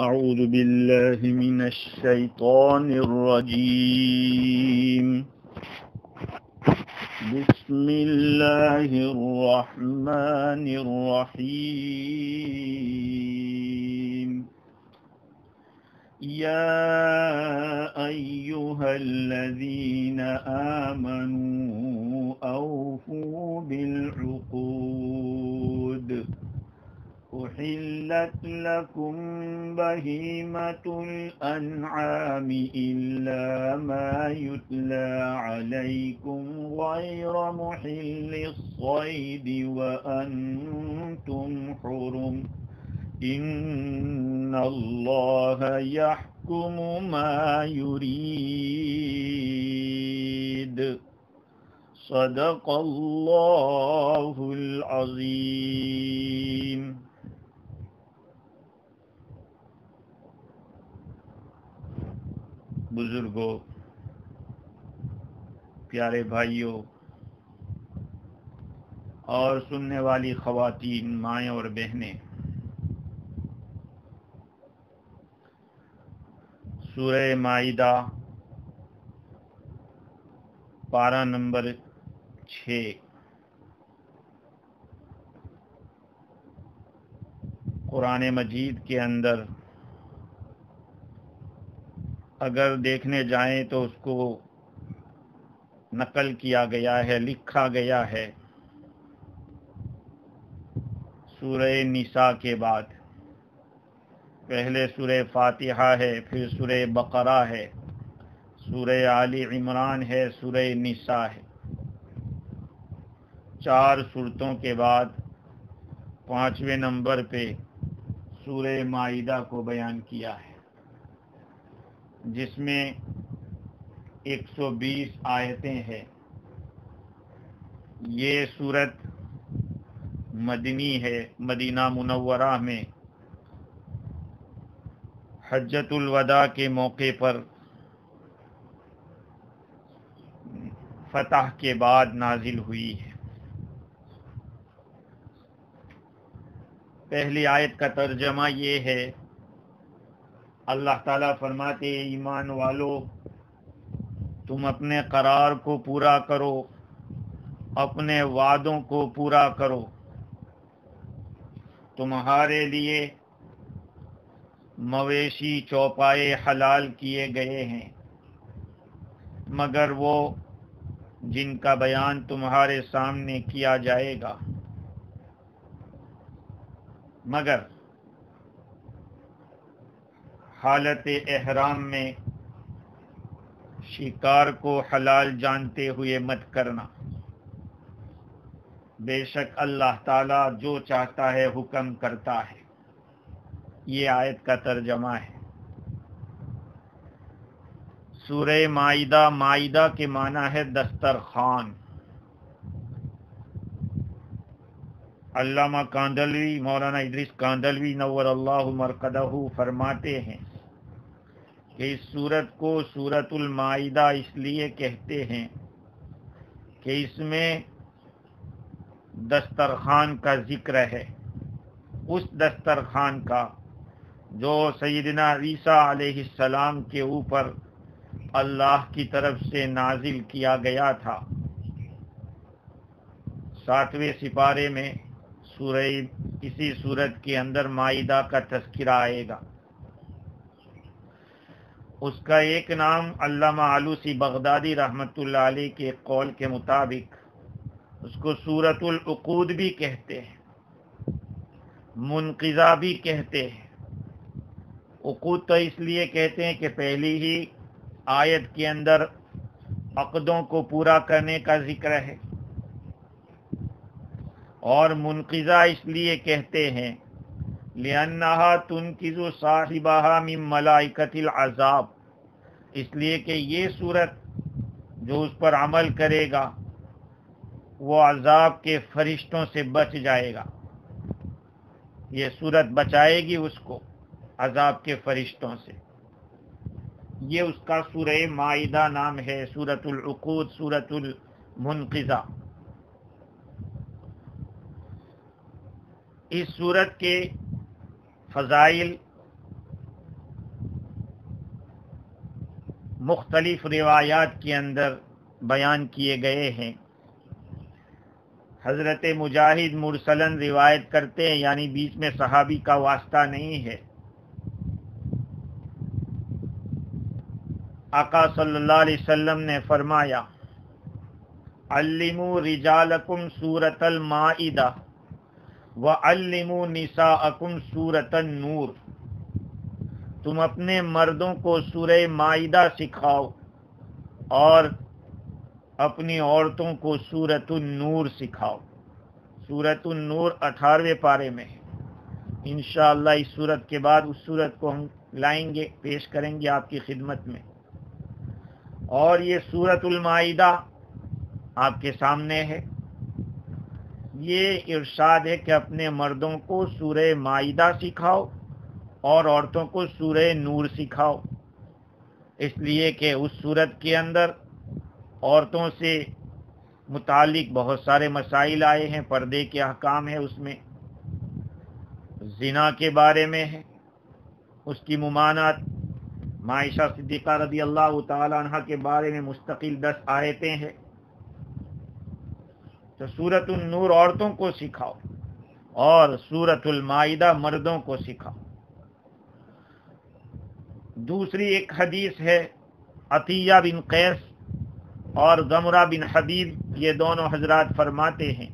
أعوذ بالله من الشيطان الرجيم بسم الله الرحمن الرحيم يا أيها الذين آمنوا أوفوا بالعقود أحلت لكم بهيمة الأنعام إلا ما يتلى عليكم غير محل الصيد وأنتم حرم إن الله يحكم ما يريد صدق الله العظيم. بزرگوں، پیارے بھائیوں اور سننے والی خواتین، مائیں اور بہنیں، سورہ مائدہ پارہ نمبر 6 قرآن مجید کے اندر اگر دیکھنے جائیں تو اس کو نقل کیا گیا ہے، لکھا گیا ہے سورہ نساء کے بعد. پہلے سورہ فاتحہ ہے، پھر سورہ بقرہ ہے، سورہ آل عمران ہے، سورہ نساء ہے. 4 سورتوں کے بعد 5ویں نمبر پہ سورہ مائدہ کو بیان کیا ہے، جس میں 120 آیتیں ہیں. یہ سورت مدنی ہے، مدینہ منورہ میں حجۃ الوداع کے موقع پر فتح کے بعد نازل ہوئی ہے. پہلی آیت کا ترجمہ یہ ہے، اللہ تعالیٰ فرماتے ہیں ایمان والو، تم اپنے قرار کو پورا کرو، اپنے وعدوں کو پورا کرو. تمہارے لیے مویشی چوپائے حلال کیے گئے ہیں، مگر وہ جن کا بیان تمہارے سامنے کیا جائے گا. مگر حالت احرام میں شکار کو حلال جانتے ہوئے مت کرنا. بے شک اللہ تعالیٰ جو چاہتا ہے حکم کرتا ہے. یہ آیت کا ترجمہ ہے. سورہ مائدہ، مائدہ کے معنی ہے دسترخوان. علامہ کاندلوی، مولانا ادریس کاندلوی نور اللہ مرقدہ فرماتے ہیں کہ اس سورت کو سورۃ المائدہ اس لیے کہتے ہیں کہ اس میں دسترخوان کا ذکر ہے، اس دسترخوان کا جو سیدنا عیسیٰ علیہ السلام کے اوپر اللہ کی طرف سے نازل کیا گیا تھا. 7ویں سپارے میں اسی سورت کے اندر مائدہ کا تذکرہ آئے گا. اس کا ایک نام علامہ آلوسی بغدادی رحمۃ اللہ علیہ کے قول کے مطابق اس کو سورۃ العقود بھی کہتے ہیں، منقذہ بھی کہتے ہیں. عقود تو اس لیے کہتے ہیں کہ پہلی ہی آیت کے اندر عقدوں کو پورا کرنے کا ذکر ہے، اور منقذہ اس لیے کہتے ہیں لأنها تنقذ صاحبها من ملائکۃ العذاب، اس لیے کہ یہ صورت جو اس پر عمل کرے گا وہ عذاب کے فرشتوں سے بچ جائے گا. یہ صورت بچائے گی اس کو عذاب کے فرشتوں سے. یہ اس کا سورہ مائدہ نام ہے، سورۃ العقود، سورۃ المنقذہ. اس سورت کے فضائل مختلف روایات کے اندر بیان کیے گئے ہیں۔ حضرت مجاہد مرسلن روایت کرتے ہیں، یعنی بیچ میں صحابی کا واسطہ نہیں ہے۔ آقا صلی اللہ علیہ وسلم نے فرمایا، علموا رجالکم سورۃ المائدہ وعلموا نساءکم سورۃ النور، تم اپنے مردوں کو سورہ مائدہ سکھاؤ اور اپنی عورتوں کو سورۃ النور سکھاؤ۔ سورۃ النور 18ویں پارے میں ہے۔ انشاءاللہ اس سورت کے بعد اس سورت کو ہم لائیں گے، پیش کریں گے آپ کی خدمت میں۔ اور یہ سورۃ المائدہ آپ کے سامنے ہے۔ یہ ارشاد ہے کہ اپنے مردوں کو سورہ مائدہ سکھاؤ اور عورتوں کو سورہ نور سکھاؤ، اس لیے کہ اس سورت کے اندر عورتوں سے متعلق بہت سارے مسائل آئے ہیں، پردے کے احکام ہے، اس میں زنا کے بارے میں ہے، اس کی ممانعت، عائشہ صدیقہ رضی اللہ تعالی عنہ کے بارے میں مستقل 10 آیتیں ہیں۔ تو سورۃ النور عورتوں کو سکھاؤ اور سورۃ المائدہ مردوں کو سکھاؤ۔ دوسری ایک حدیث ہے، عطیہ بن قیس اور ضمرہ بن حبیب، یہ دونوں حضرات فرماتے ہیں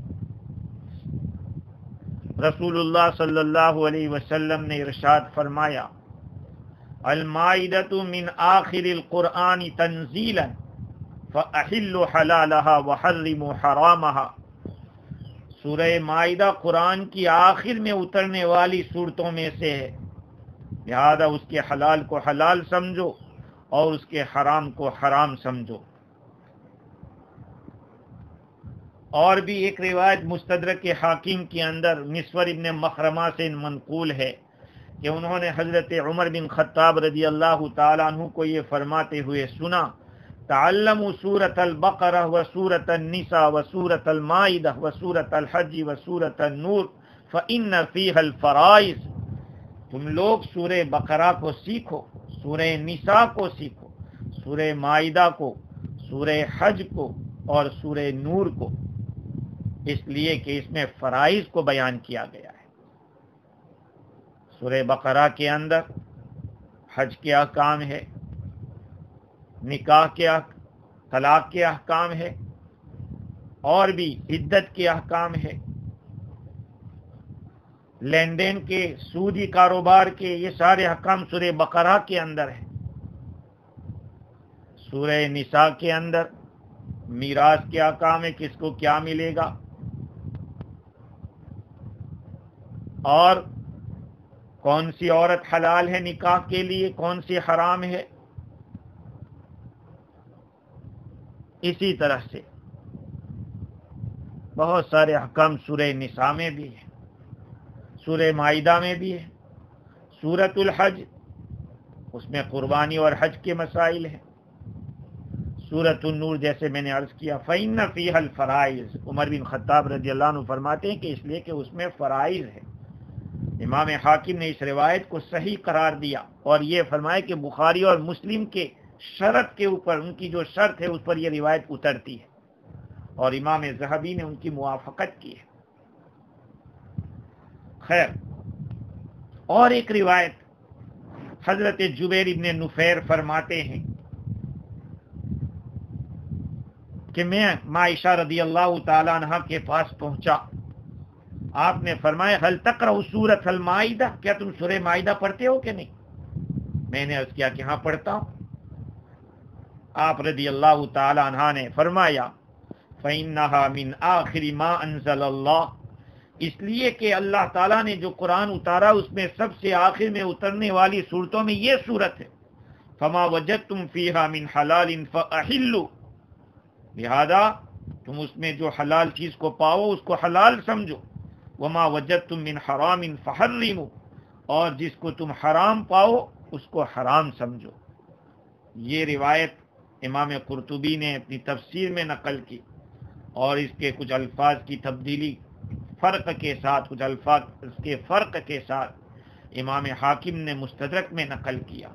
رسول اللہ صلی اللہ علیہ وسلم نے ارشاد فرمایا، المائدۃ من آخر القرآن تنزیلا فأحلوا حلالها وحرموا حرامها، سورہ مائدہ قرآن کی آخر میں اترنے والی صورتوں میں سے ہے، لہذا اس کے حلال کو حلال سمجھو اور اس کے حرام کو حرام سمجھو۔ اور بھی ایک روایت مستدرک حاکم کے اندر مسور ابن مخرمہ سے منقول ہے کہ انہوں نے حضرت عمر بن خطاب رضی اللہ تعالی عنہ کو یہ فرماتے ہوئے سنا، تعلموا سورۃ البقرہ وسورۃ النساء وسورۃ المائدہ وسورۃ الحج وسورۃ النور فإن فیہا الفرائض، تم لوگ سورہ بقرہ کو سیکھو، سورہ نساء کو سیکھو، سورہ مائدہ کو، سورہ حج کو اور سورہ نور کو، اس لیے کہ اس میں فرائض کو بیان کیا گیا ہے۔ سورہ بقرہ کے اندر حج کے احکام ہے، نکاح کے طلاق کے احکام ہے، اور بھی عدت کے احکام ہے، لین دین کے، سودی کاروبار کے، یہ سارے احکام سورہ بقرہ کے اندر ہیں۔ سورہ نساء کے اندر میراث کے احکام ہے، کس کو کیا ملے گا، اور کون سی عورت حلال ہے نکاح کے لیے، کون سی حرام ہے۔ اسی طرح سے بہت سارے احکام سورہ نساء میں بھی ہیں، سورہ مائدہ میں بھی ہے۔ سورۃ الحج، اس میں قربانی اور حج کے مسائل ہیں۔ سورۃ النور جیسے میں نے عرض کیا، فإن فیہا الفرائض، عمر بن خطاب رضی اللہ عنہ فرماتے ہیں کہ اس لیے کہ اس میں فرائض ہے۔ امام حاکم نے اس روایت کو صحیح قرار دیا اور یہ فرمایا کہ بخاری اور مسلم کے شرط کے اوپر، ان کی جو شرط ہے اس پر یہ روایت اترتی ہے، اور امام ذہبی نے ان کی موافقت کی ہے۔ خیر، اور ایک روایت حضرت جبیر ابن نفیر فرماتے ہیں کہ میں عائشہ رضی اللہ تعالی عنہ کے پاس پہنچا، آپ نے فرمایا، هل تقرأ سورۃ المائدہ، کیا تم سورہ مائدہ پڑھتے ہو کہ نہیں؟ میں نے عرض کیا کہ ہاں پڑھتا ہوں۔ آپ رضی اللہ تعالی عنہ نے فرمایا، فإنها من آخر ما انزل اللہ، اس لیے کہ اللہ تعالیٰ نے جو قرآن اتارا اس میں سب سے آخر میں اترنے والی صورتوں میں یہ صورت ہے، فما وجدتم فیہا من حلال فأحلوا، لہذا تم اس میں جو حلال چیز کو پاؤ اس کو حلال سمجھو، وما وجدتم من حرام فحرموا، اور جس کو تم حرام پاؤ اس کو حرام سمجھو۔ یہ روایت امام قرطبی نے اپنی تفسیر میں نقل کی، اور اس کے کچھ الفاظ کی تبدیلی فرق کے ساتھ، کچھ الفاظ اس کے فرق کے ساتھ امام حاکم نے مستدرک میں نقل کیا۔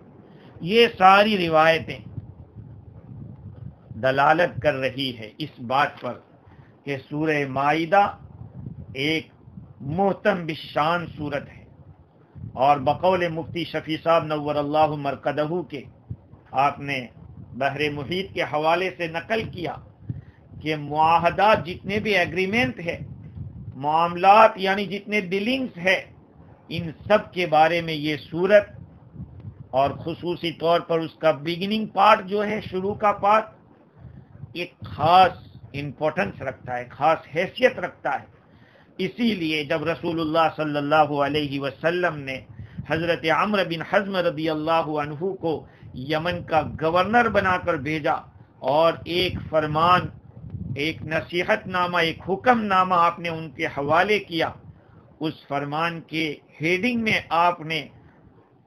یہ ساری روایتیں دلالت کر رہی ہے اس بات پر کہ سورہ مائدہ ایک محتم بالشان صورت ہے، اور بقول مفتی شفیع صاحب نور اللہ مرقدہ کے آپ نے بحر محیط کے حوالے سے نقل کیا کہ معاہدات جتنے بھی ایگریمنٹ ہے، معاملات یعنی جتنے ڈیلنگز ہے، ان سب کے بارے میں یہ صورت، اور خصوصی طور پر اس کا بگننگ پارٹ جو ہے، شروع کا پارٹ، ایک خاص امپورٹنس رکھتا ہے، خاص حیثیت رکھتا ہے۔ اسی لیے جب رسول اللہ صلی اللہ علیہ وسلم نے حضرت عمرو بن حزم رضی اللہ عنہ کو یمن کا گورنر بنا کر بھیجا اور ایک فرمان، ایک نصیحت نامہ، ایک حکم نامہ آپ نے ان کے حوالے کیا، اس فرمان کے ہیڈنگ میں آپ نے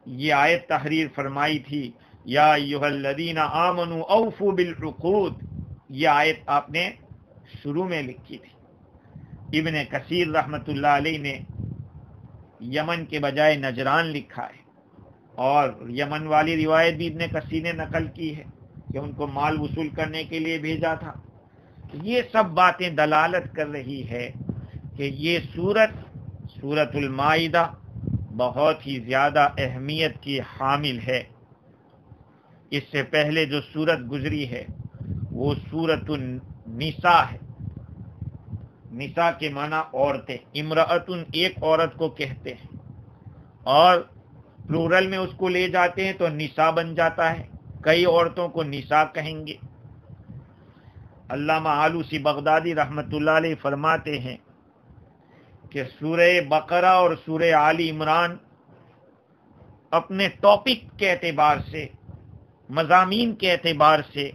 یہ آیت تحریر فرمائی تھی، یا ایھا الذین آمنوا اوفوا بالعقود۔ یہ آیت آپ نے شروع میں لکھی تھی۔ ابن کثیر رحمۃ اللہ علیہ نے یمن کے بجائے نجران لکھا ہے، اور یمن والی روایت بھی ابن کثیر نے نقل کی ہے کہ ان کو مال وصول کرنے کے لیے بھیجا تھا۔ یہ سب باتیں دلالت کر رہی ہے کہ یہ سورۃ المائدہ بہت ہی زیادہ اہمیت کی حامل ہے۔ اس سے پہلے جو سورت گزری ہے وہ سورۃ النساء ہے۔ نساء کے معنی عورتیں، امرأتن ایک عورت کو کہتے ہیں، اور پلورل میں اس کو لے جاتے ہیں تو نساء بن جاتا ہے، کئی عورتوں کو نساء کہیں گے۔ علامہ آلوسی بغدادی رحمۃ اللہ علیہ فرماتے ہیں کہ سورہ بقرہ اور سورہ آل عمران اپنے ٹاپک کے اعتبار سے، مضامین کے اعتبار سے،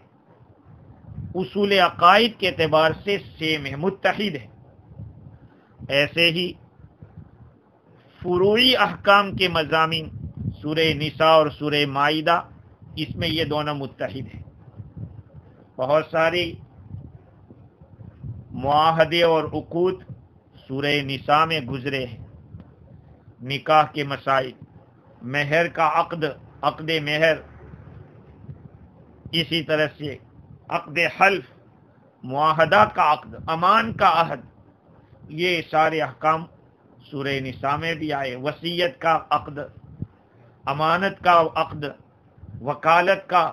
اصول عقائد کے اعتبار سے سیم ہے، متحد ہے۔ ایسے ہی فروعی احکام کے مضامین سورہ نساء اور سورہ مائدہ، اس میں یہ دونوں متحد ہیں۔ بہت ساری معاہدے اور عقود سورہ نساء میں گزرے ہیں، نکاح کے مسائل، مہر کا عقد مہر، اسی طرح سے عقد حلف، معاہدہ کا عقد، امان کا عہد، یہ سارے احکام سورہ نساء میں بھی آئے۔ وصیت کا عقد، امانت کا عقد، وکالت کا،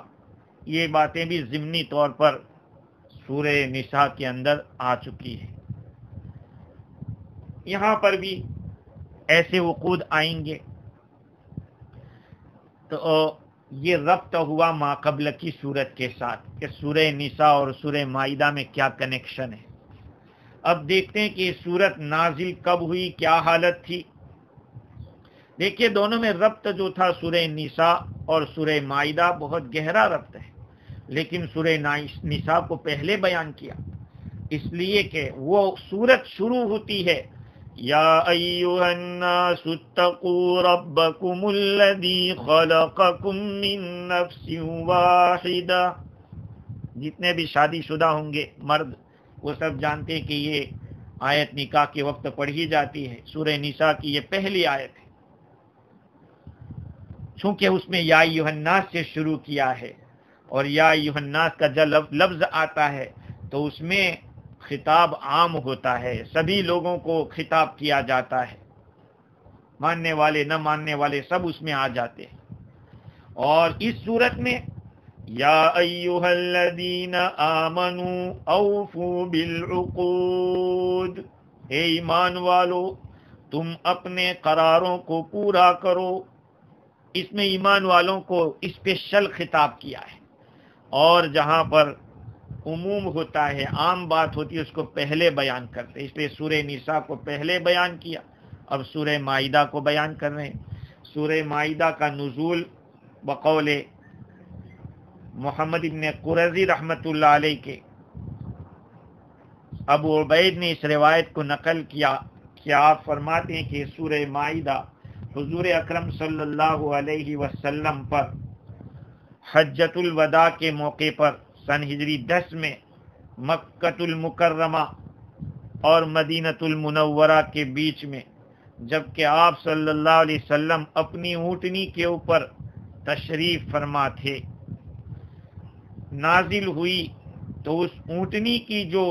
یہ باتیں بھی ضمنی طور پر سورہ نساء کے اندر آ چکی ہے۔ یہاں پر بھی ایسے عقود آئیں گے، تو یہ ربط ہوا ما قبل کی صورت کے ساتھ کہ سورہ نساء اور سورہ مائدہ میں کیا کنیکشن ہے۔ اب دیکھتے ہیں کہ یہ صورت نازل کب ہوئی، کیا حالت تھی۔ دیکھیے دونوں میں ربط جو تھا، سورہ نساء اور سورہ مائدہ بہت گہرا ربط ہے، لیکن سورہ نساء کو پہلے بیان کیا، اس لیے کہ وہ صورت شروع ہوتی ہے یا ایھا الناس اتقوا ربکم الذی خلقکم من نفس واحدہ۔ جتنے بھی شادی شدہ ہوں گے مرد، وہ سب جانتے ہیں کہ یہ آیت نکاح کے وقت پڑھی جاتی ہے۔ سورہ نساء کی یہ پہلی آیت ہے، چونکہ اس میں یا ایھا الناس سے شروع کیا ہے، اور یا ایھا الناس کا جب لفظ آتا ہے تو اس میں خطاب عام ہوتا ہے، سبھی لوگوں کو خطاب کیا جاتا ہے، ماننے والے نہ ماننے والے سب اس میں آ جاتے ہیں۔ اور اس صورت میں یا ایھا الذین آمنوا اوفوا بالعقود، اے ایمان والو تم اپنے قراروں کو پورا کرو۔ اس میں ایمان والوں کو اسپیشل خطاب کیا ہے، اور جہاں پر عموم ہوتا ہے، عام بات ہوتی ہے، اس کو پہلے بیان کرتے، اس لیے سورہ نساء کو پہلے بیان کیا، اب سورہ مائدہ کو بیان کر رہے ہیں۔ سورہ مائدہ کا نزول بقول محمد ابن قرظی رحمۃ اللہ علیہ کے، ابو عبید نے اس روایت کو نقل کیا کہ آپ فرماتے ہیں کہ سورہ مائدہ حضور اکرم صلی اللہ علیہ وسلم پر حجۃ الوداع کے موقع پر سن ہجری 10 میں مکۃ المکرمہ اور مدینۃ المنورہ کے بیچ میں، جبکہ آپ صلی اللہ علیہ وسلم اپنی اونٹنی کے اوپر تشریف فرما تھے، نازل ہوئی تو اس اونٹنی کی جو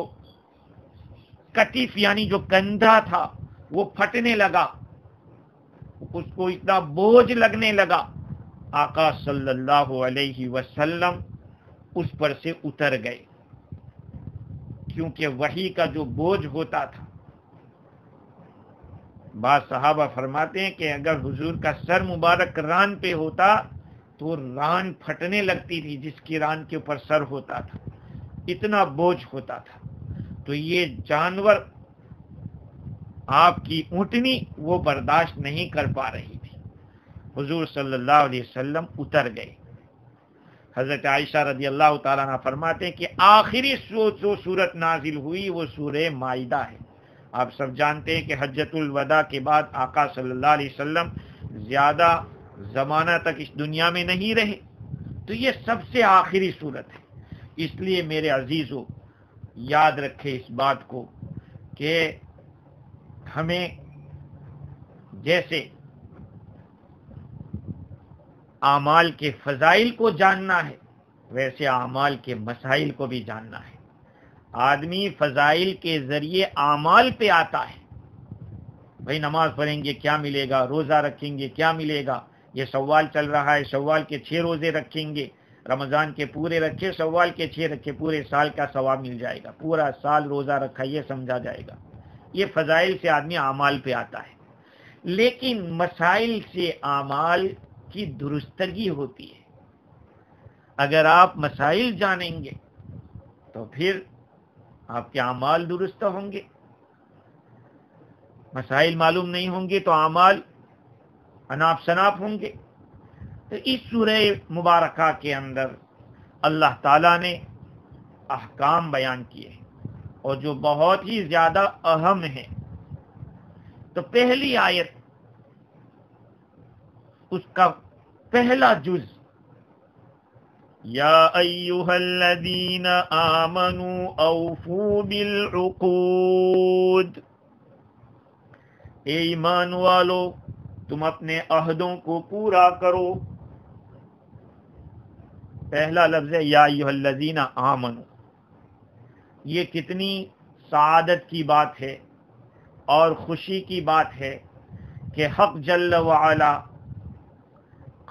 کتف یعنی جو کندھا تھا وہ پھٹنے لگا، اس کو اتنا بوجھ لگنے لگا، آقا صلی اللہ علیہ وسلم اس پر سے اتر گئے، کیونکہ وحی کا جو بوجھ ہوتا تھا۔ بعض صحابہ فرماتے ہیں کہ اگر حضور کا سر مبارک ران پہ ہوتا تو ران پھٹنے لگتی تھی، جس کی ران کے اوپر سر ہوتا تھا، اتنا بوجھ ہوتا تھا۔ تو یہ جانور آپ کی اونٹنی وہ برداشت نہیں کر پا رہی تھی، حضور صلی اللہ علیہ وسلم اتر گئے۔ حضرت عائشہ رضی اللہ تعالیٰ عنہ فرماتے ہیں کہ آخری جو سورت نازل ہوئی وہ سورہ مائدہ ہے۔ آپ سب جانتے ہیں کہ حجۃ الوداع کے بعد آقا صلی اللہ علیہ وسلم زیادہ زمانہ تک اس دنیا میں نہیں رہے، تو یہ سب سے آخری سورت ہے۔ اس لیے میرے عزیزو یاد رکھے اس بات کو کہ ہمیں جیسے اعمال کے فضائل کو جاننا ہے ویسے اعمال کے مسائل کو بھی جاننا ہے۔ آدمی فضائل کے ذریعے اعمال پہ آتا ہے، بھائی نماز پڑھیں گے کیا ملے گا، روزہ رکھیں گے کیا ملے گا، یہ شوال چل رہا ہے شوال کے 6 روزے رکھیں گے، رمضان کے پورے رکھے شوال کے 6 رکھے، پورے سال کا ثواب مل جائے گا، پورا سال روزہ رکھا یہ سمجھا جائے گا۔ یہ فضائل سے آدمی اعمال پہ آتا ہے، لیکن مسائل سے اعمال کی درستگی ہوتی ہے۔ اگر آپ مسائل جانیں گے تو پھر آپ کے اعمال درست ہوں گے، مسائل معلوم نہیں ہوں گے تو اعمال اناپ شناپ ہوں گے۔ تو اس سورہ مبارکہ کے اندر اللہ تعالیٰ نے احکام بیان کیے ہیں اور جو بہت ہی زیادہ اہم ہیں۔ تو پہلی آیت، اس کا پہلا جز، یا ایھا الذین آمنوا اوفوا بالعقود، اے ایمان والو تم اپنے عہدوں کو پورا کرو۔ پہلا لفظ ہے یا ایھا الذین آمنوا۔ یہ کتنی سعادت کی بات ہے اور خوشی کی بات ہے کہ حق جل وعلا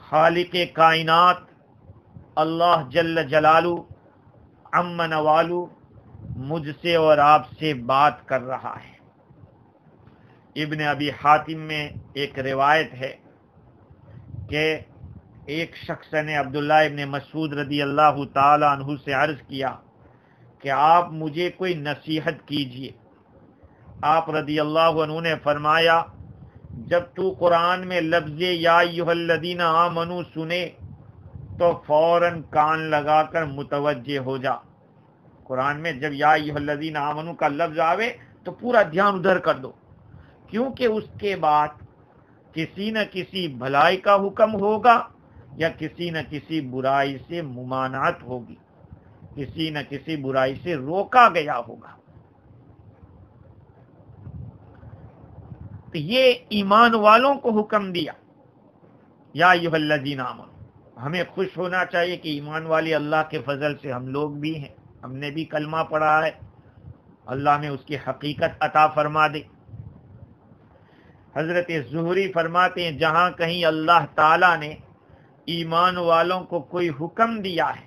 خالق کائنات اللہ جل جلالہ عم نوالو مجھ سے اور آپ سے بات کر رہا ہے۔ ابن ابی حاتم میں ایک روایت ہے کہ ایک شخص نے عبداللہ ابن مسعود رضی اللہ تعالی عنہ سے عرض کیا کہ آپ مجھے کوئی نصیحت کیجئے۔ آپ رضی اللہ عنہ نے فرمایا جب تو قرآن میں لفظ یا ایھا الذین آمنوا سنے تو فوراً کان لگا کر متوجہ ہو جا۔ قرآن میں جب یا ایھا الذین آمنوا کا لفظ آوے تو پورا دھیان ادھر کر دو، کیونکہ اس کے بعد کسی نہ کسی بھلائی کا حکم ہوگا یا کسی نہ کسی برائی سے ممانعت ہوگی، کسی نہ کسی برائی سے روکا گیا ہوگا۔ تو یہ ایمان والوں کو حکم دیا یا ایھا الذین آمنوا۔ ہمیں خوش ہونا چاہیے کہ ایمان والے اللہ کے فضل سے ہم لوگ بھی ہیں، ہم نے بھی کلمہ پڑھا ہے، اللہ میں اس کی حقیقت عطا فرما دے۔ حضرت زہری فرماتے ہیں جہاں کہیں اللہ تعالیٰ نے ایمان والوں کو کوئی حکم دیا ہے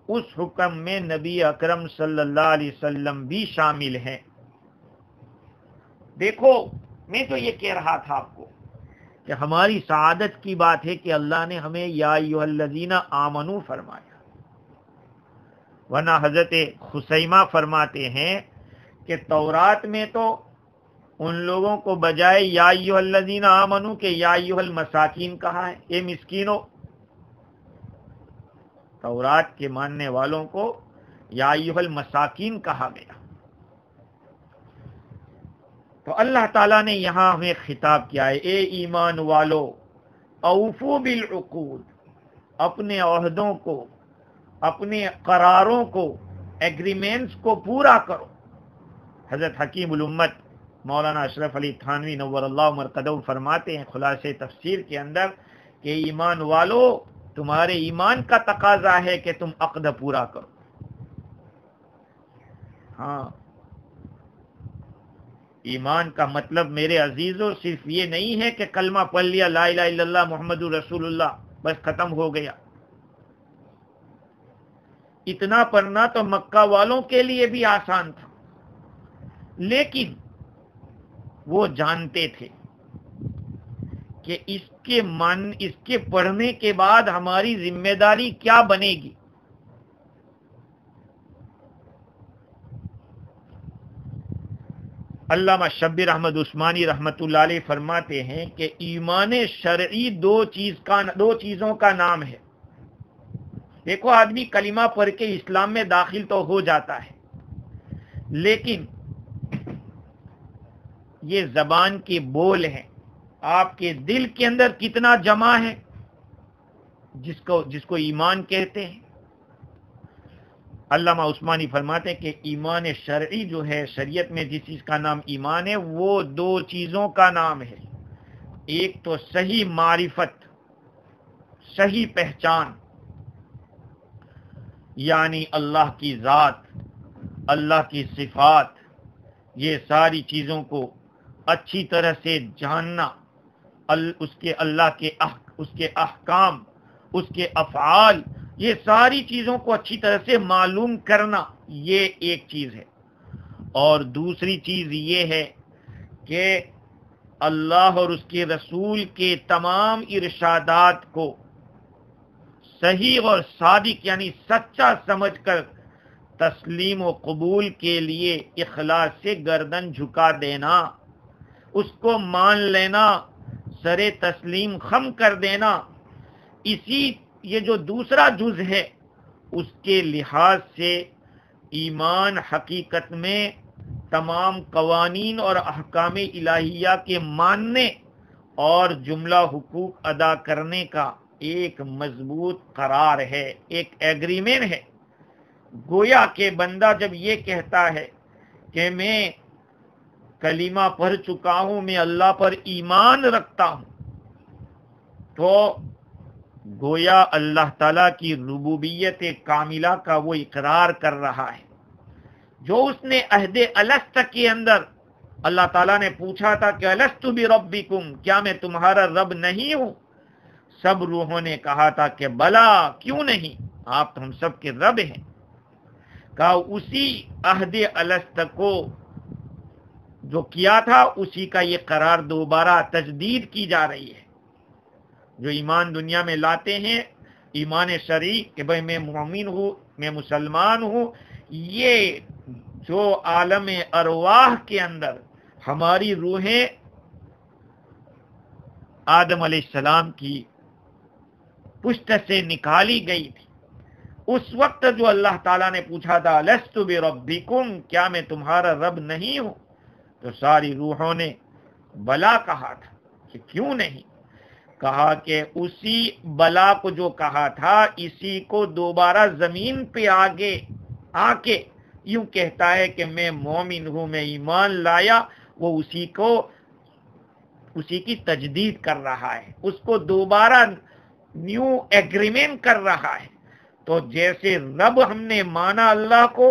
اس حکم میں نبی اکرم صلی اللہ علیہ وسلم بھی شامل ہیں۔ دیکھو میں تو یہ کہہ رہا تھا آپ کو کہ ہماری سعادت کی بات ہے کہ اللہ نے ہمیں یا ایھا الذین آمنوا فرمایا، ورنہ حضرت خثیمہ فرماتے ہیں کہ تورات میں تو ان لوگوں کو بجائے یا ایھا الذین آمنوا کہ یا ایھا المساکین کہا ہے، اے مسکینوں۔ تورات کے ماننے والوں کو یا ایھا المساکین کہا گیا۔ تو اللہ تعالیٰ نے یہاں ہمیں خطاب کیا ہے، اے ایمان والو اوفو بالعقود، اپنے عہدوں کو، اپنے قراروں کو، ایگریمنٹس کو پورا کرو۔ حضرت حکیم الامت مولانا اشرف علی تھانوی نور اللہ مرقدہ فرماتے ہیں خلاصے تفسیر کے اندر کہ ایمان والو تمہارے ایمان کا تقاضا ہے کہ تم عقد پورا کرو۔ ہاں، ایمان کا مطلب میرے عزیزوں صرف یہ نہیں ہے کہ کلمہ پڑھ لیا لا الہ الا اللہ محمد رسول اللہ بس ختم ہو گیا. اتنا پڑھنا تو مکہ والوں کے لیے بھی آسان تھا، لیکن وہ جانتے تھے کہ اس کے پڑھنے کے بعد ہماری ذمہ داری کیا بنے گی. علامہ شبیر احمد عثمانی رحمۃ اللہ علیہ فرماتے ہیں کہ ایمان شرعی دو چیزوں کا نام ہے. دیکھو، آدمی کلمہ پڑھ کے اسلام میں داخل تو ہو جاتا ہے، لیکن یہ زبان کے بول ہیں، آپ کے دل کے اندر کتنا جمع ہے جس کو ایمان کہتے ہیں. علامہ عثمانی فرماتے ہیں کہ ایمان شرعی جو ہے، شریعت میں جس چیز کا نام ایمان ہے، وہ دو چیزوں کا نام ہے. ایک تو صحیح معرفت، صحیح پہچان، یعنی اللہ کی ذات، اللہ کی صفات، یہ ساری چیزوں کو اچھی طرح سے جاننا، اس کے احکام، اس کے افعال، یہ ساری چیزوں کو اچھی طرح سے معلوم کرنا، یہ ایک چیز ہے. اور دوسری چیز یہ ہے کہ اللہ اور اس کے رسول کے تمام ارشادات کو صحیح اور صادق یعنی سچا سمجھ کر تسلیم و قبول کے لیے اخلاص سے گردن جھکا دینا، اس کو مان لینا، سر تسلیم خم کر دینا. یہ جو دوسرا جز ہے، اس کے لحاظ سے ایمان حقیقت میں تمام قوانین اور احکام الہیہ کے ماننے اور جملہ حقوق ادا کرنے کا ایک مضبوط قرار ہے، ایک ایگریمنٹ ہے. گویا کہ بندہ جب یہ کہتا ہے کہ میں کلمہ پڑھ چکا ہوں، میں اللہ پر ایمان رکھتا ہوں، تو گویا اللہ تعالیٰ کی ربوبیت کاملہ کا وہ اقرار کر رہا ہے. جو اس نے عہد الست کے اندر اللہ تعالیٰ نے پوچھا تھا کہ الست بربکم، کیا میں تمہارا رب نہیں ہوں؟ سب روحوں نے کہا تھا کہ بلا، کیوں نہیں، آپ تو ہم سب کے رب ہیں. کہا اسی عہد الست کو جو کیا تھا اسی کا یہ قرار دوبارہ تجدید کی جا رہی ہے. جو ایمان دنیا میں لاتے ہیں، ایمان شرعی کہ بھئی میں مومن ہوں، میں مسلمان ہوں، یہ جو عالم ارواح کے اندر ہماری روحیں آدم علیہ السلام کی پشت سے نکالی گئی تھی، اس وقت جو اللہ تعالیٰ نے پوچھا تھا لست بربکم، کیا میں تمہارا رب نہیں ہوں، تو ساری روحوں نے بلا کہا تھا. کہ کیوں نہیں؟ کہا کہ اسی بلا کو جو کہا تھا، اسی کو دوبارہ زمین پہ آگے آ کے یوں کہتا ہے کہ میں مومن ہوں، میں ایمان لایا، وہ اسی کی تجدید کر رہا ہے، اس کو دوبارہ نیو ایگریمنٹ کر رہا ہے. تو جیسے رب ہم نے مانا اللہ کو،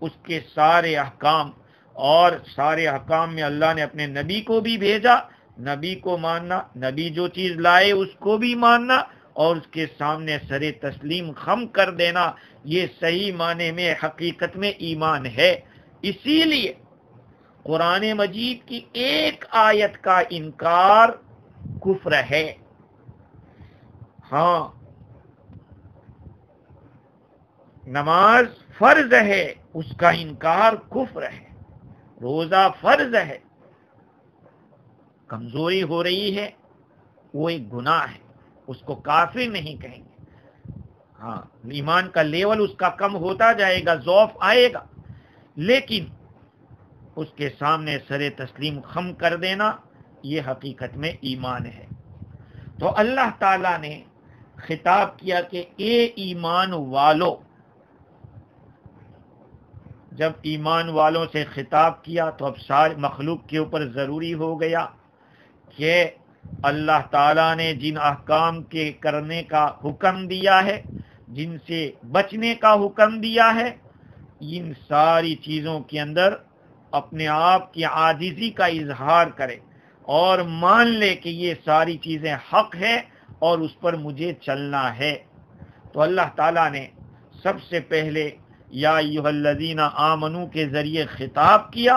اس کے سارے احکام، اور سارے احکام میں اللہ نے اپنے نبی کو بھی بھیجا، نبی کو ماننا، نبی جو چیز لائے اس کو بھی ماننا، اور اس کے سامنے سر تسلیم خم کر دینا، یہ صحیح معنی میں حقیقت میں ایمان ہے. اسی لیے قرآن مجید کی ایک آیت کا انکار کفر ہے. ہاں، نماز فرض ہے، اس کا انکار کفر ہے. روزہ فرض ہے، کمزوری ہو رہی ہے، وہ ایک گناہ ہے، اس کو کافر نہیں کہیں گے. ہاں، ایمان کا لیول اس کا کم ہوتا جائے گا، ضعف آئے گا، لیکن اس کے سامنے سر تسلیم خم کر دینا، یہ حقیقت میں ایمان ہے. تو اللہ تعالیٰ نے خطاب کیا کہ اے ایمان والو. جب ایمان والوں سے خطاب کیا تو اب سارے مخلوق کے اوپر ضروری ہو گیا کہ اللہ تعالیٰ نے جن احکام کے کرنے کا حکم دیا ہے، جن سے بچنے کا حکم دیا ہے، ان ساری چیزوں کے اندر اپنے آپ کی عاجزی کا اظہار کرے اور مان لے کہ یہ ساری چیزیں حق ہے اور اس پر مجھے چلنا ہے. تو اللہ تعالیٰ نے سب سے پہلے یا ایھا الذین آمنو کے ذریعے خطاب کیا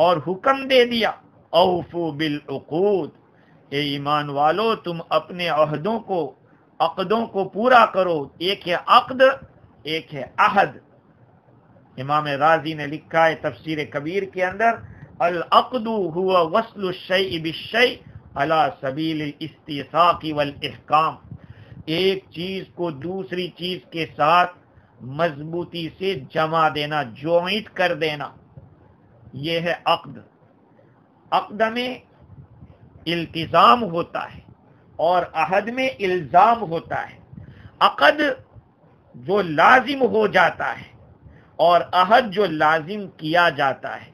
اور حکم دے دیا اوفو بالعقود، اے ایمان والو تم اپنے عقدوں کو پورا کرو. ایک ہے عقد، ایک ہے عہد. امام رازی نے لکھا ہے تفسیر کبیر کے اندر العقد هو وصل الشیء بالشیء علی سبیل الاستیثاق والاحکام، ایک چیز کو دوسری چیز کے ساتھ مضبوطی سے جمع دینا، جوائنٹ کر دینا، یہ ہے عقد. عقد میں التزام ہوتا ہے اور عہد میں الزام ہوتا ہے. عقد جو لازم ہو جاتا ہے اور عہد جو لازم کیا جاتا ہے.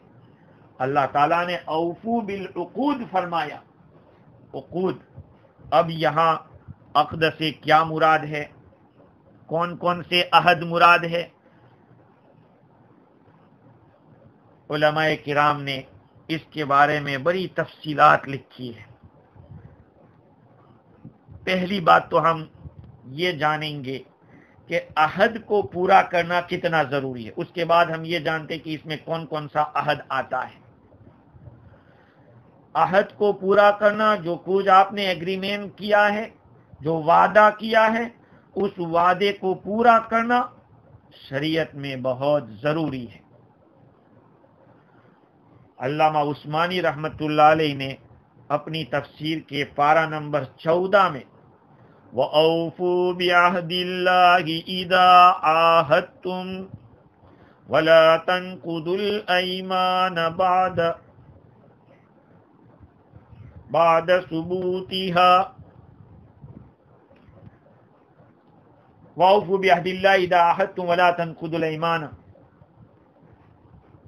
اللہ تعالیٰ نے اوفو بالعقود فرمایا. عقود، اب یہاں عقد سے کیا مراد ہے؟ کون کون سے عہد مراد ہے؟ علماء کرام نے اس کے بارے میں بڑی تفصیلات لکھی ہے. پہلی بات تو ہم یہ جانیں گے کہ عہد کو پورا کرنا کتنا ضروری ہے. اس کے بعد ہم یہ جانتے کہ اس میں کون کون سا عہد آتا ہے. عہد کو پورا کرنا، جو کچھ آپ نے ایگریمنٹ کیا ہے، جو وعدہ کیا ہے، اس وعدے کو پورا کرنا شریعت میں بہت ضروری ہے. علامہ عثمانی رحمت اللہ علیہ نے اپنی تفسیر کے پارہ نمبر 14 میں وَأَوْفُوا بِعَهْدِ اللَّهِ إِذَا عَاهَدتُّمْ وَلَا تَنْقُضُوا الْأَيْمَانَ بعد ثبوتها وَأَوْفُوا بِعَهْدِ اللَّهِ إِذَا عَاهَدتُّمْ وَلَا تَنْقُضُوا الْأَيْمَانَ،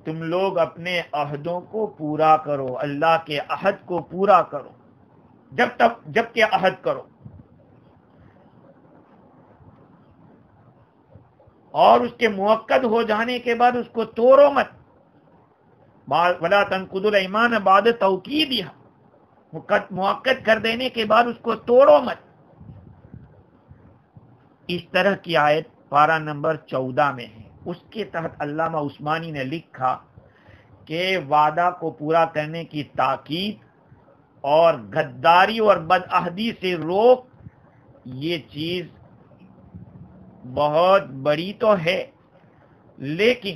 تم لوگ اپنے عہدوں کو پورا کرو، اللہ کے عہد کو پورا کرو جب کہ عہد کرو، اور اس کے مؤکد ہو جانے کے بعد اس کو توڑو مت. وَلَا تَنْقُضُوا الْأَيْمَانَ بَعْدَ تَوْكِيدِهَا، مؤکد کر دینے کے بعد اس کو توڑو مت. اس طرح کی آیت پارہ نمبر 14 میں ہے. اس کے تحت علامہ عثمانی نے لکھا کہ وعدہ کو پورا کرنے کی تاکید اور غداری اور بدعہدی سے روک، یہ چیز بہت بڑی تو ہے، لیکن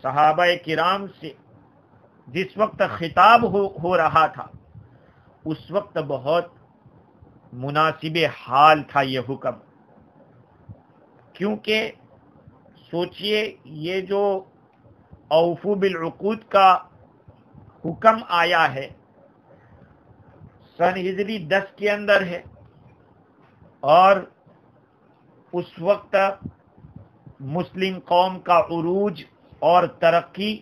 صحابہ کرام سے جس وقت خطاب ہو رہا تھا اس وقت بہت مناسب حال تھا یہ حکم. کیونکہ سوچئے یہ جو اوفو بالعقود کا حکم آیا ہے سن ہجری 10 کے اندر ہے، اور اس وقت مسلم قوم کا عروج اور ترقی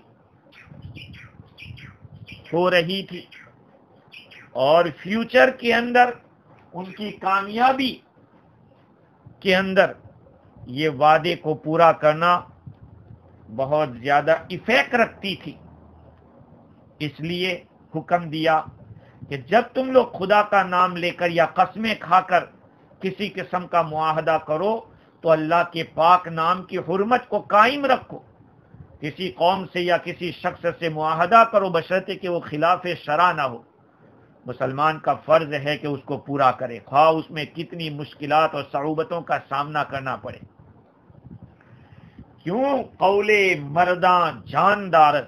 ہو رہی تھی، اور فیوچر کے اندر ان کی کامیابی کے اندر یہ وعدے کو پورا کرنا بہت زیادہ افیکٹ رکھتی تھی. اس لیے حکم دیا کہ جب تم لوگ خدا کا نام لے کر یا قسمیں کھا کر کسی قسم کا معاہدہ کرو تو اللہ کے پاک نام کی حرمت کو قائم رکھو. کسی قوم سے یا کسی شخص سے معاہدہ کرو بشرطے کہ وہ خلاف شرع نہ ہو. مسلمان کا فرض ہے کہ اس کو پورا کرے، خواہ اس میں کتنی مشکلات اور صعوبتوں کا سامنا کرنا پڑے. کیوں؟ قول مرداں جاندارت،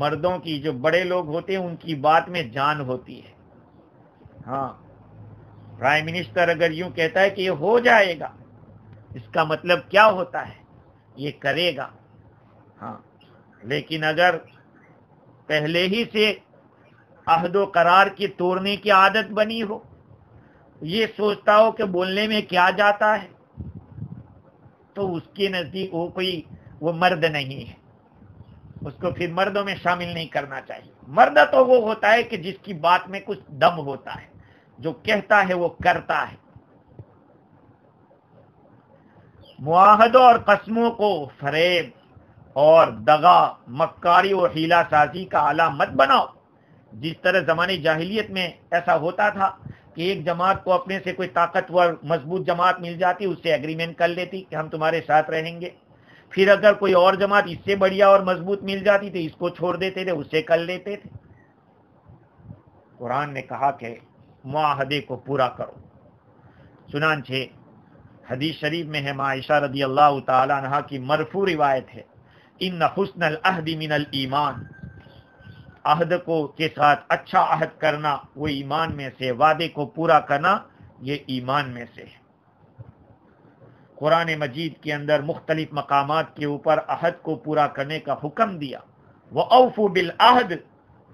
مردوں کی جو بڑے لوگ ہوتے ہیں ان کی بات میں جان ہوتی ہے. ہاں، پرائم منسٹر اگر یوں کہتا ہے کہ یہ ہو جائے گا، اس کا مطلب کیا ہوتا ہے؟ یہ کرے گا. ہاں، لیکن اگر پہلے ہی سے عہد و قرار کی توڑنے کی عادت بنی ہو، یہ سوچتا ہو کہ بولنے میں کیا جاتا ہے، تو اس کے نزدیک وہ مرد نہیں ہے. اس کو پھر مردوں میں شامل نہیں کرنا چاہیے. مرد تو وہ ہوتا ہے کہ جس کی بات میں کچھ دم ہوتا ہے، جو کہتا ہے وہ کرتا ہے. معاہدوں اور قسموں کو فریب اور دغا، مکاری اور حیلہ سازی کا علامت بناؤ. جس طرح زمانے جاہلیت میں ایسا ہوتا تھا کہ ایک جماعت کو اپنے سے کوئی طاقتور مضبوط جماعت مل جاتی، اس سے ایگریمنٹ کر لیتی کہ ہم تمہارے ساتھ رہیں گے. پھر اگر کوئی اور جماعت اس سے بڑھیا اور مضبوط مل جاتی تو اس کو چھوڑ دیتے تھے، اس سے کر لیتے تھے. قرآن نے کہا کہ معاہدے کو پورا کرو. چنانچہ حدیث شریف میں ہے، عائشہ رضی اللہ تعالی عنہا کی مرفوع روایت ہے، ان حسن العہد من الایمان، عہد کو کے ساتھ اچھا عہد کرنا وہ ایمان میں سے، وعدے کو پورا کرنا یہ ایمان میں سے ہے. قرآن مجید کے اندر مختلف مقامات کے اوپر عہد کو پورا کرنے کا حکم دیا. وَأَوْفُوا بِالْعَهْدِ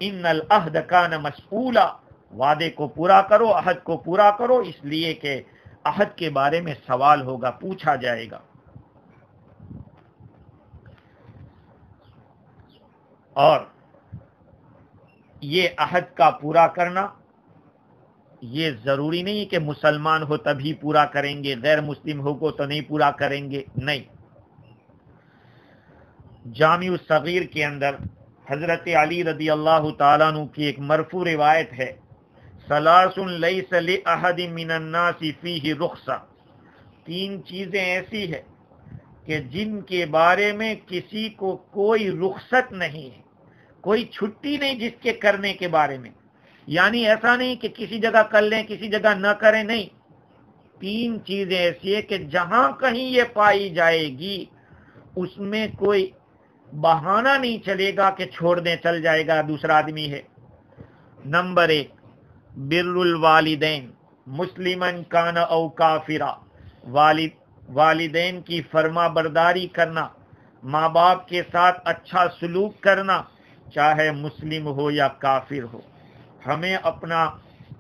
إِنَّ الْعَهْدَ كَانَ مَسْئُولًا، وعدے کو پورا کرو، عہد کو پورا کرو، اس لیے کہ عہد کے بارے میں سوال ہوگا، پوچھا جائے گا. اور یہ عہد کا پورا کرنا یہ ضروری نہیں کہ مسلمان ہو تبھی پورا کریں گے، غیر مسلم ہو کو تو نہیں پورا کریں گے، نہیں. جامع الصغیر کے اندر حضرت علی رضی اللہ تعالیٰ عنہ کی ایک مرفوع روایت ہے، ثلاث لیس لأحد من الناس فیہ رخصہ، تین چیزیں ایسی ہیں کہ جن کے بارے میں کسی کو کوئی رخصت نہیں ہے، کوئی چھٹی نہیں جس کے کرنے کے بارے میں. یعنی ایسا نہیں کہ کسی جگہ کر لیں کسی جگہ نہ کریں، نہیں. تین چیزیں ایسی ہیں کہ جہاں کہیں یہ پائی جائے گی اس میں کوئی بہانہ نہیں چلے گا کہ چھوڑ دیں، چل جائے گا، دوسرا آدمی ہے. نمبر 1 بر الوالدین مسلمن کان او کافرا، والدین کی فرما برداری کرنا، ماں باپ کے ساتھ اچھا سلوک کرنا، چاہے مسلم ہو یا کافر ہو. ہمیں اپنا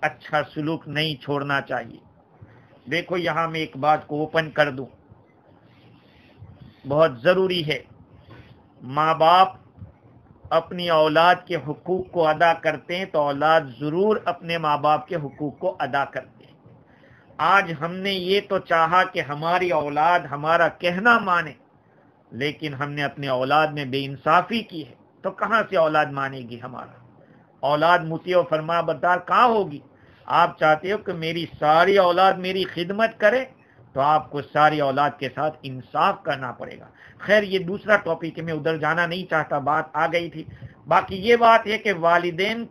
اچھا سلوک نہیں چھوڑنا چاہیے. دیکھو یہاں میں ایک بات کو اوپن کر دوں، بہت ضروری ہے. ماں باپ اپنی اولاد کے حقوق کو ادا کرتے ہیں تو اولاد ضرور اپنے ماں باپ کے حقوق کو ادا کرتے ہیں. آج ہم نے یہ تو چاہا کہ ہماری اولاد ہمارا کہنا مانے، لیکن ہم نے اپنے اولاد میں بے انصافی کی ہے، تو کہاں سے اولاد مانے گی؟ ہمارا اولاد مطیع و فرما بردار کہاں ہوگی؟ آپ چاہتے ہو کہ میری ساری اولاد میری خدمت کرے تو آپ کو ساری اولاد کے ساتھ انصاف کرنا پڑے گا. خیر یہ دوسرا ٹاپک ہے، میں ادھر جانا نہیں چاہتا، بات آ گئی تھی. باقی یہ بات ہے کہ والدین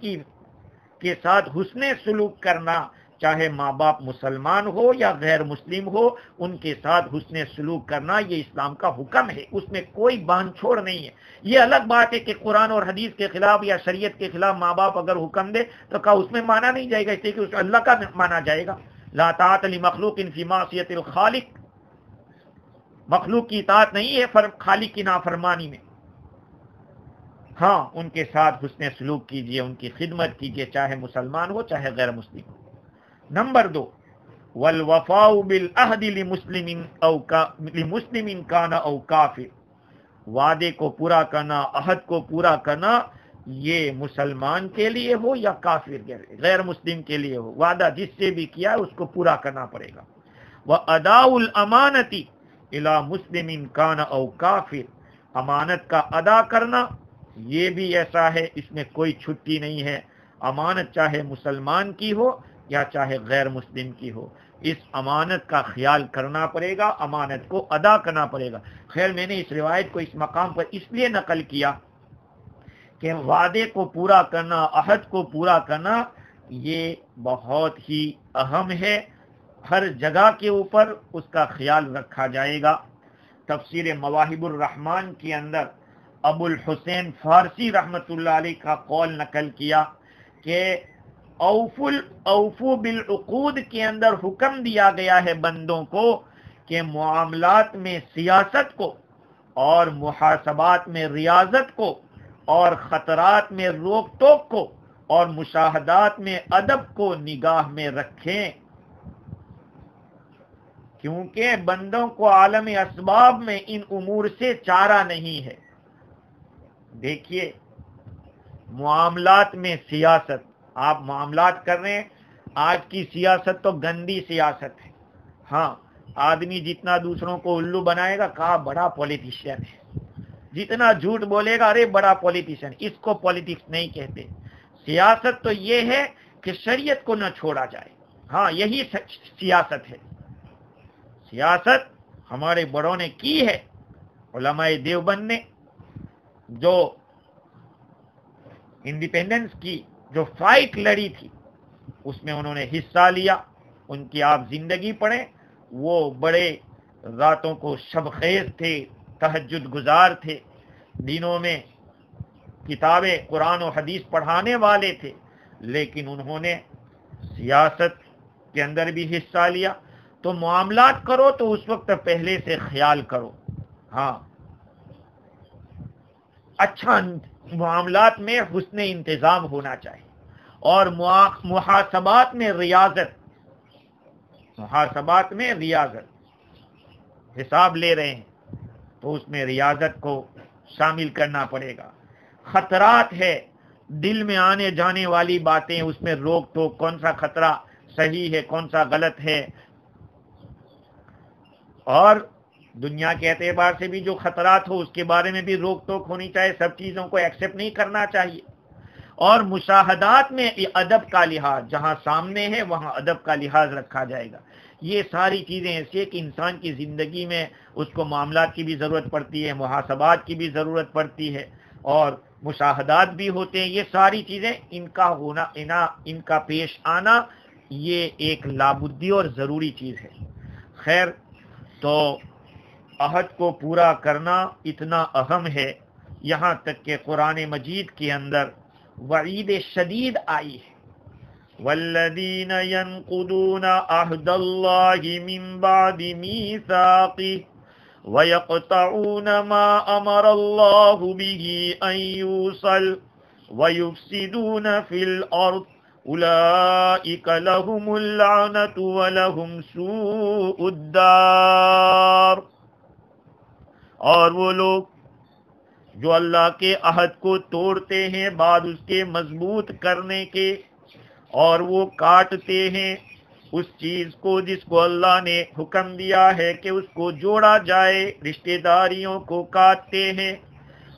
کے ساتھ حسن سلوک کرنا، چاہے ماں باپ مسلمان ہو یا غیر مسلم ہو، ان کے ساتھ حسن سلوک کرنا یہ اسلام کا حکم ہے، اس میں کوئی باندھ چھوڑ نہیں ہے. یہ الگ بات ہے کہ قرآن اور حدیث کے خلاف یا شریعت کے خلاف ماں باپ اگر حکم دے تو کہا اس میں مانا نہیں جائے گا، اس لیے کہ اس اللہ کا مانا جائے گا. لا طاعت لمخلوق فی معصیۃ الخالق، مخلوق کی اطاعت نہیں ہے خالق کی نافرمانی میں. ہاں ان کے ساتھ حسن سلوک کیجئے، ان کی خدمت کیجئے، چاہے مسلمان ہو چاہے غیر مسلم ہو. نمبر 2 والوفاء بالعہد لمسلم کان او کافر، وعدے کو پورا کرنا، عہد کو پورا کرنا، یہ مسلمان کے لیے ہو یا کافر کے لیے، غیر مسلم کے لیے ہو، وعدہ جس سے بھی کیا ہے اس کو پورا کرنا پڑے گا. وَأَدَاءُ الْأَمَانَةِ إِلَى مُسْلِمٍ كَانَ أَوْ کافر، امانت کا ادا کرنا یہ بھی ایسا ہے، اس میں کوئی چھٹی نہیں ہے. امانت چاہے مسلمان کی ہو یا چاہے غیر مسلم کی ہو، اس امانت کا خیال کرنا پڑے گا، امانت کو ادا کرنا پڑے گا. خیر میں نے اس روایت کو اس مقام پر اس لیے نقل کیا کہ وعدے کو پورا کرنا، عہد کو پورا کرنا یہ بہت ہی اہم ہے، ہر جگہ کے اوپر اس کا خیال رکھا جائے گا. تفسیر مواہب الرحمن کے اندر ابو الحسین فارسی رحمۃ اللہ علیہ کا قول نقل کیا کہ اوفو بالعقود کے اندر حکم دیا گیا ہے بندوں کو کہ معاملات میں سیاست کو اور محاسبات میں ریاضت کو اور خطرات میں روک ٹوک کو اور مشاہدات میں ادب کو نگاہ میں رکھیں، کیونکہ بندوں کو عالم اسباب میں ان امور سے چارہ نہیں ہے. دیکھیے معاملات میں سیاست، آپ معاملات کر رہے ہیں، آج کی سیاست تو گندی سیاست ہے. ہاں آدمی جتنا دوسروں کو الو بنائے گا کہا بڑا پولیٹیشین ہے، جتنا جھوٹ بولے گا ارے بڑا پولیٹیشین، اس کو پولیٹکس نہیں کہتے۔ سیاست تو یہ ہے کہ شریعت کو نہ چھوڑا جائے، ہاں یہی سیاست ہے۔ سیاست ہمارے بڑوں نے کی ہے، علماء دیوبند نے جو انڈیپینڈنس کی جو فائٹ لڑی تھی اس میں انہوں نے حصہ لیا، ان کی آپ زندگی پڑھیں، وہ بڑے راتوں کو شب خیز تھے، تہجد گزار تھے، دنوں میں کتابیں قرآن و حدیث پڑھانے والے تھے، لیکن انہوں نے سیاست کے اندر بھی حصہ لیا۔ تو معاملات کرو تو اس وقت پہلے سے خیال کرو، ہاں اچھا معاملات میں حسن انتظام ہونا چاہیے، اور محاسبات میں ریاضت حساب لے رہے ہیں تو اس میں ریاضت کو شامل کرنا پڑے گا۔ خطرات ہے، دل میں آنے جانے والی باتیں، اس میں روک ٹوک، کون سا خطرہ صحیح ہے کون سا غلط ہے، اور دنیا کے اعتبار سے بھی جو خطرات ہو اس کے بارے میں بھی روک ٹوک ہونی چاہیے، سب چیزوں کو ایکسیپٹ نہیں کرنا چاہیے۔ اور مشاہدات میں ادب کا لحاظ، جہاں سامنے ہے وہاں ادب کا لحاظ رکھا جائے گا۔ یہ ساری چیزیں ایسی ہیں کہ انسان کی زندگی میں اس کو معاملات کی بھی ضرورت پڑتی ہے، محاسبات کی بھی ضرورت پڑتی ہے، اور مشاہدات بھی ہوتے ہیں۔ یہ ساری چیزیں ان کا پیش آنا یہ ایک لابدی اور ضروری چیز ہے۔ خیر، تو عہد کو پورا کرنا اتنا اہم ہے، یہاں تک کہ قرآن مجید کے اندر وعید شدید آئی ہے، والذین ينقضون عہد اللہ من بعد میثاقہ ویقطعون ما امر اللہ به ان یوصل ویفسدون فی الارض اولئک لهم اللعنۃ ولهم سوء الدار۔ اور وہ لوگ جو اللہ کے عہد کو توڑتے ہیں بعد اس کے مضبوط کرنے کے، اور وہ کاٹتے ہیں اس چیز کو جس کو اللہ نے حکم دیا ہے کہ اس کو جوڑا جائے، رشتہ داریوں کو کاٹتے ہیں،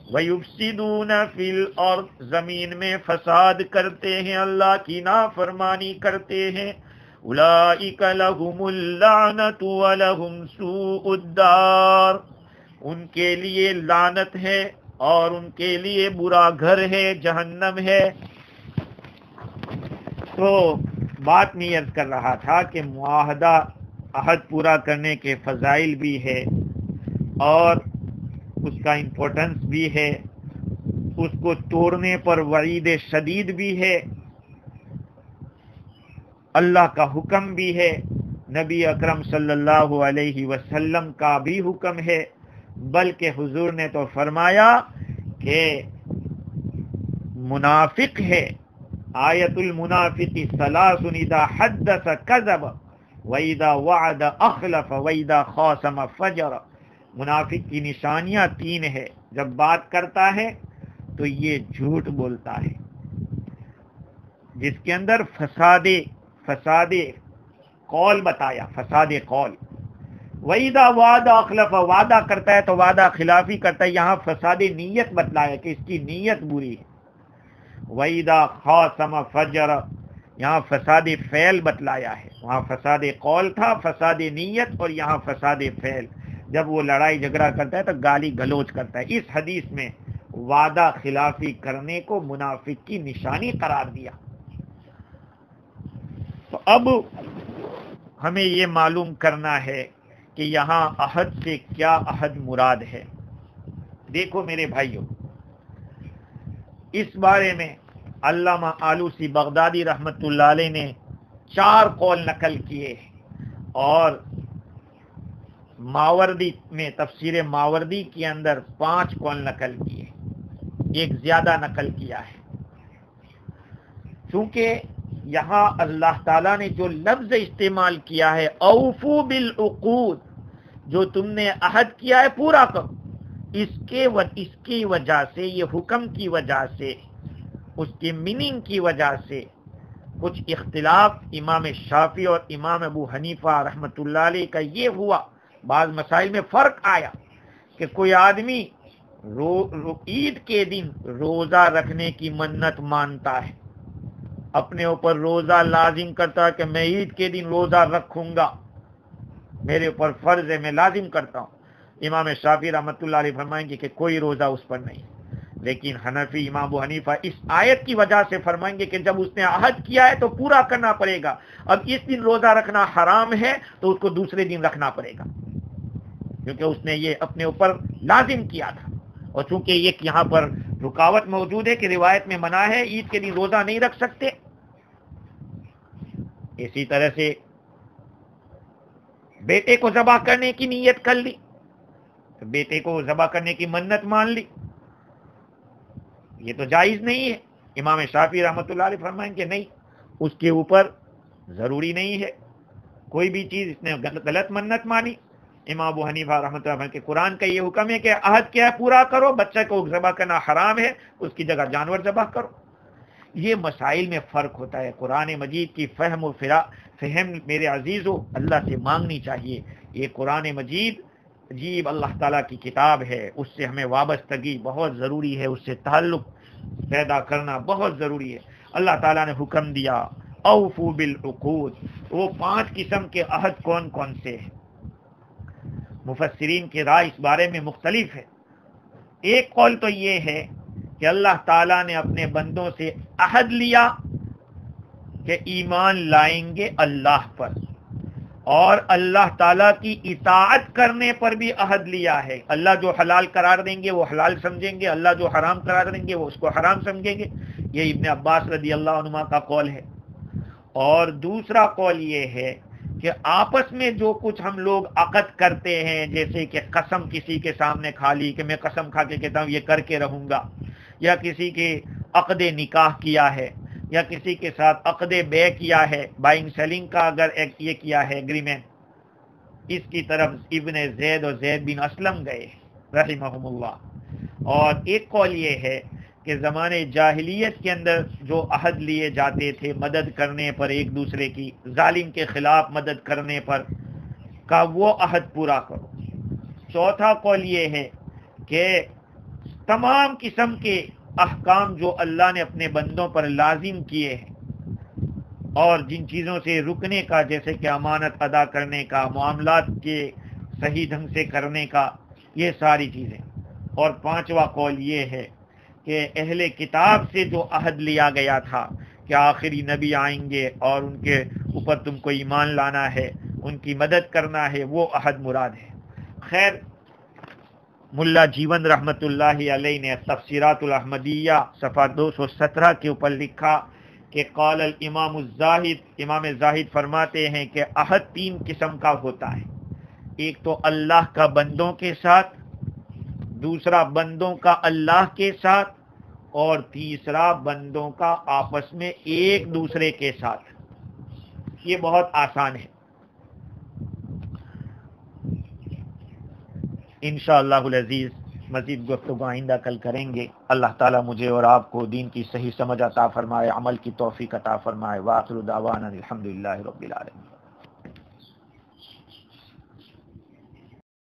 وَيُفْسِدُونَ فِي الْأَرْضِ زمین میں فساد کرتے ہیں، اللہ کی نافرمانی کرتے ہیں، أُولَئِكَ لَهُمُ اللَّعْنَةُ وَلَهُمْ سُوءُ الدَّارِ، ان کے لیے لعنت ہے اور ان کے لیے برا گھر ہے، جہنم ہے۔ تو بات میں عرض کر رہا تھا کہ معاہدہ عہد پورا کرنے کے فضائل بھی ہے اور اس کا امپورٹنس بھی ہے، اس کو توڑنے پر وعید شدید بھی ہے، اللہ کا حکم بھی ہے، نبی اکرم صلی اللہ علیہ وسلم کا بھی حکم ہے، بلکہ حضور نے تو فرمایا کہ منافق ہے، آیت المنافق ثلاث اذا حدث کذب واذا وعد اخلف واذا خاصم فجر۔ منافق کی نشانیاں تین ہے، جب بات کرتا ہے تو یہ جھوٹ بولتا ہے، جس کے اندر فساد قول بتایا، فساد قول۔ وَإِذَا وَعَدَ أَخْلَفَ، وعدہ کرتا ہے تو وعدہ خلافی کرتا ہے، یہاں فساد نیت بتلایا کہ اس کی نیت بری ہے۔ وَإِذَا خَاصَمَ فَجَرَ، یہاں فساد فعل بتلایا ہے، وہاں فساد قول تھا، فساد نیت، اور یہاں فساد فعل، جب وہ لڑائی جھگڑا کرتا ہے تو گالی گلوچ کرتا ہے۔ اس حدیث میں وعدہ خلافی کرنے کو منافق کی نشانی قرار دیا۔ تو اب ہمیں یہ معلوم کرنا ہے کہ یہاں عہد سے کیا عہد مراد ہے۔ دیکھو میرے بھائیوں، اس بارے میں علامہ آلوسی بغدادی رحمت اللہ علیہ نے 4 قول نقل کیے، اور ماوردی میں تفسیر ماوردی کے اندر 5 قول نقل کیے، ایک زیادہ نقل کیا ہے، چونکہ یہاں اللہ تعالیٰ نے جو لفظ استعمال کیا ہے اوفو بالعقود، جو تم نے عہد کیا ہے پورا کرو، اس کی وجہ سے، یہ حکم کی وجہ سے، اس کی میننگ کی وجہ سے کچھ اختلاف امام شافعی اور امام ابو حنیفہ رحمۃ اللہ علیہ کا یہ ہوا، بعض مسائل میں فرق آیا کہ کوئی آدمی عید کے دن روزہ رکھنے کی منت مانتا ہے، اپنے اوپر روزہ لازم کرتا ہے کہ میں عید کے دن روزہ رکھوں گا، میرے اوپر فرض ہے، میں لازم کرتا ہوں. امام شافعی رحمۃ اللہ علیہ فرمائیں گے کہ کوئی روزہ اس پر نہیں. لیکن حنفی امام ابو حنیفہ اس آیت کی وجہ سے فرمائیں گے کہ جب اس نے عہد کیا ہے تو پورا کرنا پڑے گا. اب اس دن روزہ رکھنا حرام ہے تو اس کو دوسرے دن رکھنا پڑے گا، کیونکہ اس نے یہ اپنے اوپر لازم کیا تھا. اور چونکہ یہ یہاں پر رکاوٹ موجود ہے کہ روایت میں منع ہے، عید کے دن روزہ نہیں رکھ سکتے. اسی طرح سے بیٹے کو ذبح کرنے کی نیت کر لی، بیٹے کو ذبح کرنے کی منت مان لی، یہ تو جائز نہیں ہے. امام شافعی رحمۃ اللہ علیہ فرمائیں کہ نہیں، اس کے اوپر ضروری نہیں ہے کوئی بھی چیز، اس نے غلط منت مانی. امام ابو حنیفہ رحمۃ اللہ علیہ کہ قرآن کا یہ حکم ہے کہ عہد کیا ہے پورا کرو، بچے کو ذبح کرنا حرام ہے، اس کی جگہ جانور ذبح کرو. یہ مسائل میں فرق ہوتا ہے. قرآن مجید کی فہم میرے عزیزو اللہ سے مانگنی چاہیے. یہ قرآن مجید عجیب اللہ تعالیٰ کی کتاب ہے، اس سے ہمیں وابستگی بہت ضروری ہے، اس سے تعلق پیدا کرنا بہت ضروری ہے. اللہ تعالیٰ نے حکم دیا اوفو بالعقود. وہ 5 قسم کے عہد کون کون سے ہیں؟ مفسرین کی رائے اس بارے میں مختلف ہے. ایک قول تو یہ ہے کہ اللہ تعالیٰ نے اپنے بندوں سے عہد لیا کہ ایمان لائیں گے اللہ پر، اور اللہ تعالیٰ کی اطاعت کرنے پر بھی عہد لیا ہے. اللہ جو حلال قرار دیں گے وہ حلال سمجھیں گے، اللہ جو حرام قرار دیں گے وہ اس کو حرام سمجھیں گے. یہ ابن عباس رضی اللہ عنہما کا قول ہے. اور دوسرا قول یہ ہے کہ آپس میں جو کچھ ہم لوگ عقد کرتے ہیں، جیسے کہ قسم کسی کے سامنے کھا لی کہ میں قسم کھا کے کہتا ہوں یہ کر کے رہوں گا، یا کسی کے عقد نکاح کیا ہے، یا کسی کے ساتھ عقد بے کیا ہے، بائنگ سیلنگ کا اگر یہ کیا ہے ایگریمنٹ، اس کی طرف ابن زید اور زید بن اسلم گئے رحمہم اللہ. اور ایک قول یہ ہے کہ زمانے جاہلیت کے اندر جو عہد لیے جاتے تھے مدد کرنے پر، ایک دوسرے کی ظالم کے خلاف مدد کرنے پر، کا وہ عہد پورا کرو. چوتھا قول یہ ہے کہ تمام قسم کے احکام جو اللہ نے اپنے بندوں پر لازم کیے ہیں، اور جن چیزوں سے رکنے کا، جیسے کہ امانت ادا کرنے کا، معاملات کے صحیح ڈھنگ سے کرنے کا، یہ ساری چیزیں. اور پانچواں قول یہ ہے کہ اہل کتاب سے جو عہد لیا گیا تھا کہ آخری نبی آئیں گے اور ان کے اوپر تم کو ایمان لانا ہے، ان کی مدد کرنا ہے، وہ عہد مراد ہے. خیر، ملا جیون رحمت اللہ علیہ نے تفسیرات الاحمدیہ صفحہ 217 کے اوپر لکھا کہ قال الامام الزاہد، امام زاہد فرماتے ہیں کہ عہد 3 قسم کا ہوتا ہے. ایک تو اللہ کا بندوں کے ساتھ، دوسرا بندوں کا اللہ کے ساتھ، اور تیسرا بندوں کا آپس میں ایک دوسرے کے ساتھ. یہ بہت آسان ہے. انشاءاللہ العزیز مزید گفتگو آئندہ کل کریں گے. اللہ تعالیٰ مجھے اور آپ کو دین کی صحیح سمجھ عطا فرمائے، عمل کی توفیق عطا فرمائے. وآخر دعوانا الحمدللہ رب العالمین.